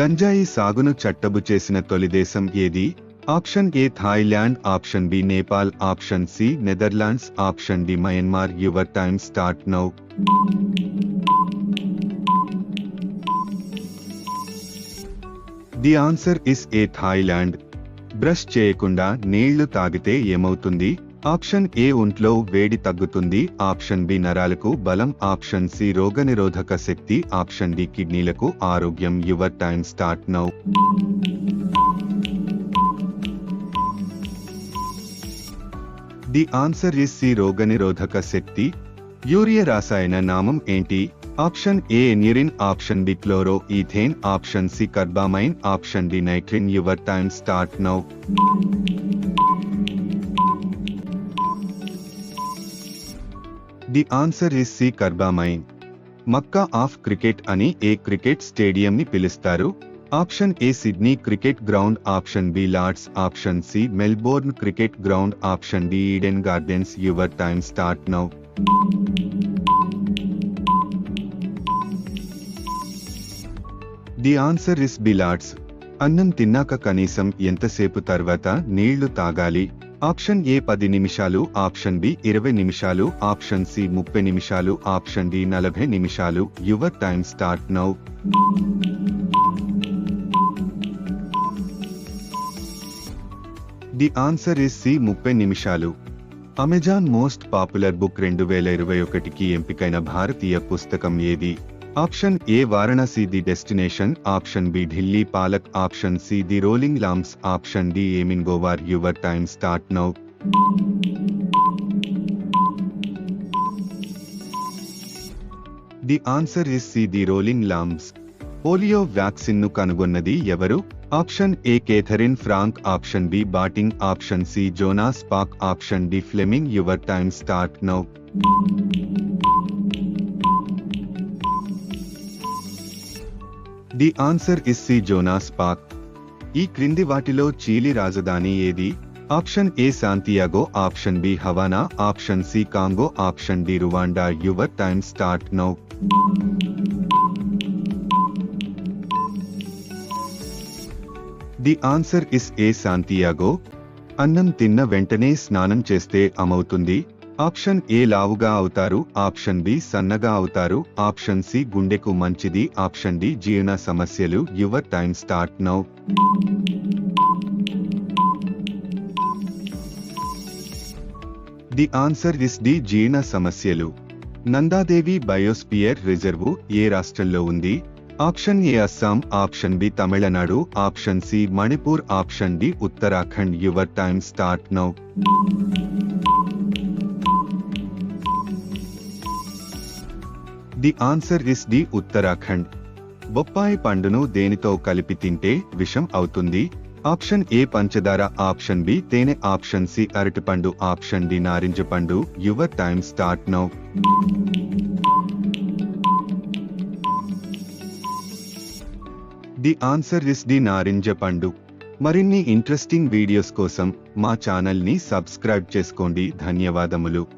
గంజాయి సాగును చట్టబు చేసిన తొలి దేశం ఏది? Option A Thailand, option B Nepal, option C Netherlands, option D Myanmar. Your time start now. The answer is A Thailand. Brush చేయకుండా నీళ్లు తాగితే ఏమవుతుంది? ఆప్షన్ ఏ ఒంట్లో వేడి తగ్గుతుంది, ఆప్షన్ బి నరాలకు బలం, ఆప్షన్ సి రోగనిరోధక శక్తి, ఆప్షన్ డి కిడ్నీలకు ఆరోగ్యం. Your time start now. The answer is C రోగనిరోధక శక్తి. యూరియా రసాయన నామం ఏంటి? Option A aneurin, option B chloroethane, option C carbamine, option D nitrin. Your time start now. The answer is C carbamine. Mecca of cricket అని ఏ cricket stadium ని పిలుస్తారు? Option A Sydney cricket ground, option B Lord's, option C Melbourne cricket ground, option D Eden Gardens. Your time start now. The answer is B Lord's. అన్నం తిన్నాక కనీసం ఎంతసేపు తర్వాత నీళ్లు తాగాలి? ఆప్షన్ ఏ 10 నిమిషాలు, ఆప్షన్ బి 20 నిమిషాలు, ఆప్షన్ సి 30 నిమిషాలు, ఆప్షన్ డి 40 నిమిషాలు. Your time start now. The answer is C 30 నిమిషాలు. అమెజాన్ మోస్ట్ పాపులర్ బుక్ 2021కి ఎంపికైన భారతీయ పుస్తకం ఏది? Option A Varanasi the destination, option B Delhi Palak, option C the rolling lamps, option D ఏమిన్ గోవార్. Your time start now. The answer is C the rolling lamps. Polio vaccine ను కనుగొన్నది ఎవరు? Option A Katherine Frank, option B Banting, option C Jonas పాక్, option D Fleming. Your time start now. The answer is C Jonas పాక్. ఈ క్రింది వాటిలో Chile రాజధాని ఏది? Option A Santiago, option B Havana, option C Congo, option D Rwanda. Your time start now. The answer is A Santiago. అన్నం తిన్న వెంటనే స్నానం చేస్తే ఏమవుతుంది? ఆప్షన్ ఏ లావుగా అవుతారు, ఆప్షన్ బి సన్నగా అవుతారు, ఆప్షన్ సి గుండెకు మంచిది, ఆప్షన్ డి జీర్ణ సమస్యలు. Your time start now. The answer is D జీర్ణ సమస్యలు. నందాదేవి బయోస్పియర్ రిజర్వు ఏ రాష్ట్రంలో ఉంది? Option A Assam, option B Tamil Nadu, option C Manipur, option D Uttarakhand. Your time start now. The answer is D Uttarakhand. బొప్పాయి పండును దేనితో కలిపి తింటే విషం అవుతుంది? ఆప్షన్ ఏ పంచదార, ఆప్షన్ బి తేనె, ఆప్షన్ సి అరటిపండు, ఆప్షన్ డి నారింజ పండు. Your time start now. The answer is D నారింజ పండు. మరిన్ని ఇంట్రెస్టింగ్ వీడియోస్ కోసం మా ఛానల్ ని సబ్స్క్రైబ్ చేసుకోండి. ధన్యవాదములు.